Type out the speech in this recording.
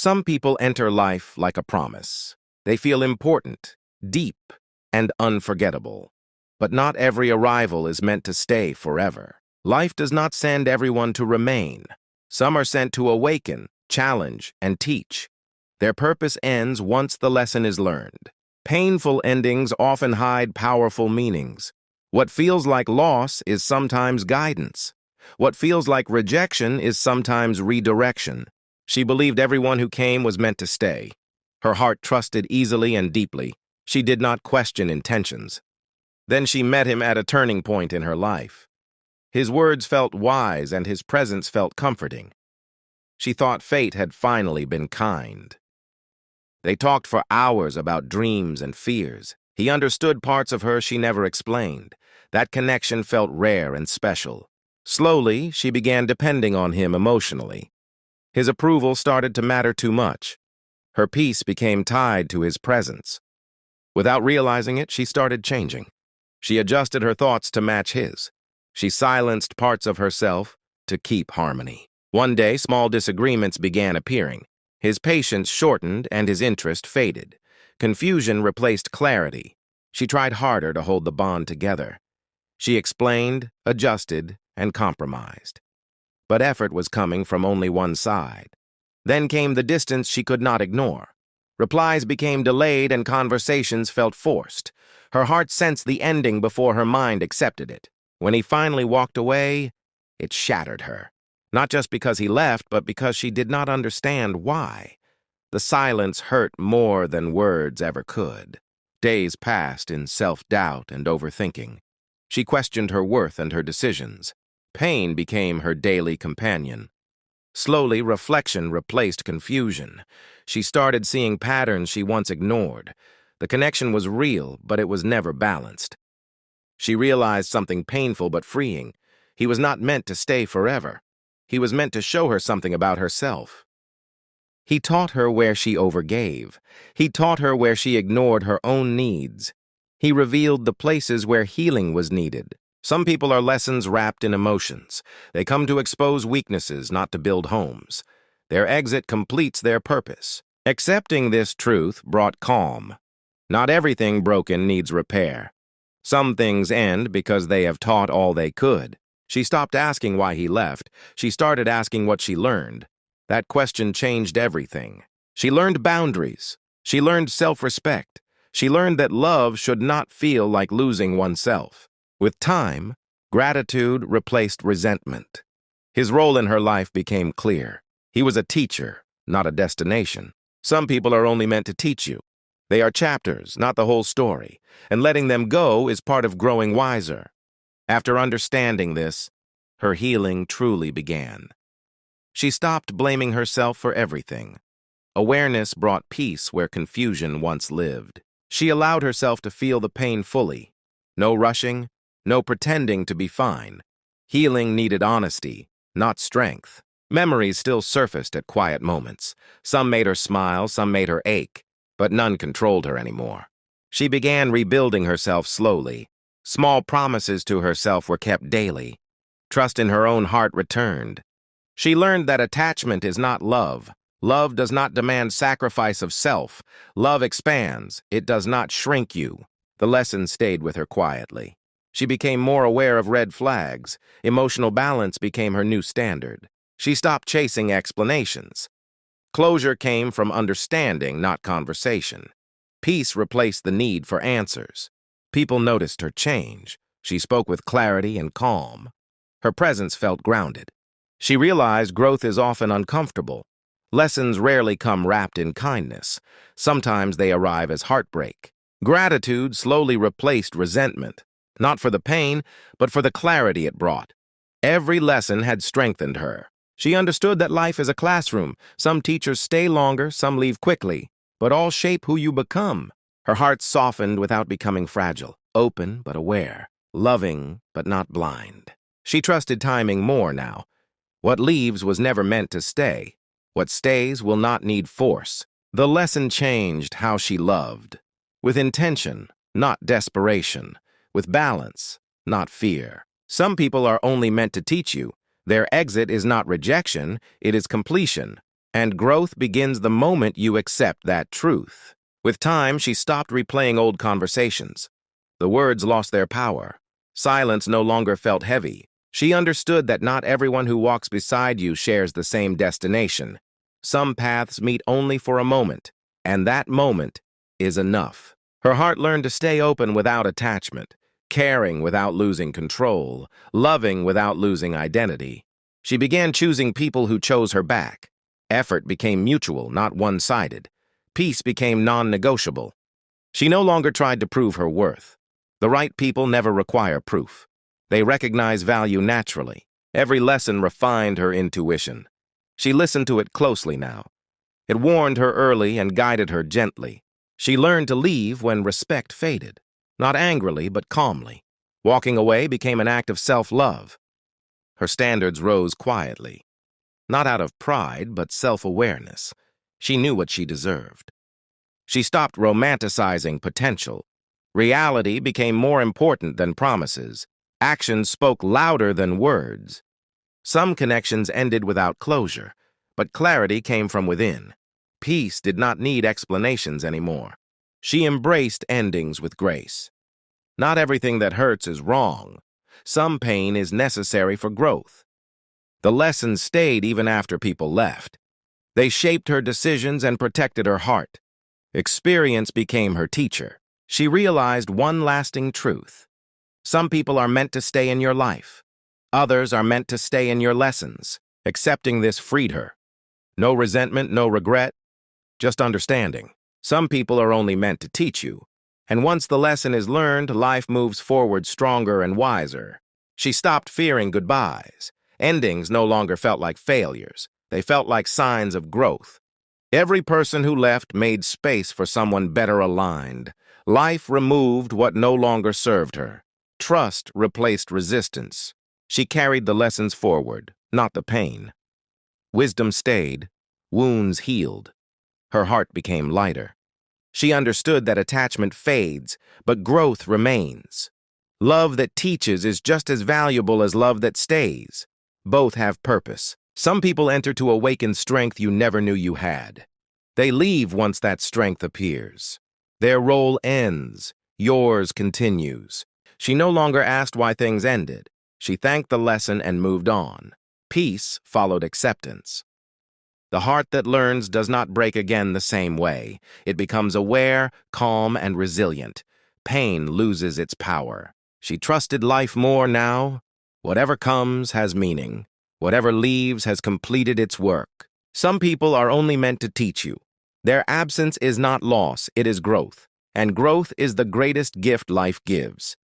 Some people enter life like a promise. They feel important, deep, and unforgettable. But not every arrival is meant to stay forever. Life does not send everyone to remain. Some are sent to awaken, challenge, and teach. Their purpose ends once the lesson is learned. Painful endings often hide powerful meanings. What feels like loss is sometimes guidance. What feels like rejection is sometimes redirection. She believed everyone who came was meant to stay. Her heart trusted easily and deeply. She did not question intentions. Then she met him at a turning point in her life. His words felt wise and his presence felt comforting. She thought fate had finally been kind. They talked for hours about dreams and fears. He understood parts of her she never explained. That connection felt rare and special. Slowly, she began depending on him emotionally. His approval started to matter too much. Her peace became tied to his presence. Without realizing it, she started changing. She adjusted her thoughts to match his. She silenced parts of herself to keep harmony. One day, small disagreements began appearing. His patience shortened and his interest faded. Confusion replaced clarity. She tried harder to hold the bond together. She explained, adjusted, and compromised. But effort was coming from only one side. Then came the distance she could not ignore. Replies became delayed and conversations felt forced. Her heart sensed the ending before her mind accepted it. When he finally walked away, it shattered her. Not just because he left, but because she did not understand why. The silence hurt more than words ever could. Days passed in self-doubt and overthinking. She questioned her worth and her decisions. Pain became her daily companion. Slowly, reflection replaced confusion. She started seeing patterns she once ignored. The connection was real, but it was never balanced. She realized something painful but freeing. He was not meant to stay forever. He was meant to show her something about herself. He taught her where she overgave. He taught her where she ignored her own needs. He revealed the places where healing was needed. Some people are lessons wrapped in emotions. They come to expose weaknesses, not to build homes. Their exit completes their purpose. Accepting this truth brought calm. Not everything broken needs repair. Some things end because they have taught all they could. She stopped asking why he left. She started asking what she learned. That question changed everything. She learned boundaries. She learned self-respect. She learned that love should not feel like losing oneself. With time, gratitude replaced resentment. His role in her life became clear. He was a teacher, not a destination. Some people are only meant to teach you. They are chapters, not the whole story, and letting them go is part of growing wiser. After understanding this, her healing truly began. She stopped blaming herself for everything. Awareness brought peace where confusion once lived. She allowed herself to feel the pain fully. No rushing, no pretending to be fine. Healing needed honesty, not strength. Memories still surfaced at quiet moments. Some made her smile, some made her ache, but none controlled her anymore. She began rebuilding herself slowly. Small promises to herself were kept daily. Trust in her own heart returned. She learned that attachment is not love. Love does not demand sacrifice of self. Love expands. It does not shrink you. The lesson stayed with her quietly. She became more aware of red flags. Emotional balance became her new standard. She stopped chasing explanations. Closure came from understanding, not conversation. Peace replaced the need for answers. People noticed her change. She spoke with clarity and calm. Her presence felt grounded. She realized growth is often uncomfortable. Lessons rarely come wrapped in kindness. Sometimes they arrive as heartbreak. Gratitude slowly replaced resentment, not for the pain, but for the clarity it brought. Every lesson had strengthened her. She understood that life is a classroom. Some teachers stay longer, some leave quickly, but all shape who you become. Her heart softened without becoming fragile, open but aware, loving but not blind. She trusted timing more now. What leaves was never meant to stay. What stays will not need force. The lesson changed how she loved. With intention, not desperation. With balance, not fear. Some people are only meant to teach you. Their exit is not rejection, it is completion. And growth begins the moment you accept that truth. With time, she stopped replaying old conversations. The words lost their power. Silence no longer felt heavy. She understood that not everyone who walks beside you shares the same destination. Some paths meet only for a moment, and that moment is enough. Her heart learned to stay open without attachment, caring without losing control, loving without losing identity. She began choosing people who chose her back. Effort became mutual, not one-sided. Peace became non-negotiable. She no longer tried to prove her worth. The right people never require proof. They recognize value naturally. Every lesson refined her intuition. She listened to it closely now. It warned her early and guided her gently. She learned to leave when respect faded, not angrily but calmly. Walking away became an act of self-love. Her standards rose quietly, not out of pride but self-awareness. She knew what she deserved. She stopped romanticizing potential. Reality became more important than promises. Actions spoke louder than words. Some connections ended without closure, but clarity came from within. Peace did not need explanations anymore. She embraced endings with grace. Not everything that hurts is wrong. Some pain is necessary for growth. The lessons stayed even after people left. They shaped her decisions and protected her heart. Experience became her teacher. She realized one lasting truth. Some people are meant to stay in your life. Others are meant to stay in your lessons. Accepting this freed her. No resentment, no regret, just understanding. Some people are only meant to teach you. And once the lesson is learned, life moves forward stronger and wiser. She stopped fearing goodbyes. Endings no longer felt like failures. They felt like signs of growth. Every person who left made space for someone better aligned. Life removed what no longer served her. Trust replaced resistance. She carried the lessons forward, not the pain. Wisdom stayed. Wounds healed. Her heart became lighter. She understood that attachment fades, but growth remains. Love that teaches is just as valuable as love that stays. Both have purpose. Some people enter to awaken strength you never knew you had. They leave once that strength appears. Their role ends. Yours continues. She no longer asked why things ended. She thanked the lesson and moved on. Peace followed acceptance. The heart that learns does not break again the same way. It becomes aware, calm, and resilient. Pain loses its power. She trusted life more now. Whatever comes has meaning. Whatever leaves has completed its work. Some people are only meant to teach you. Their absence is not loss, it is growth. And growth is the greatest gift life gives.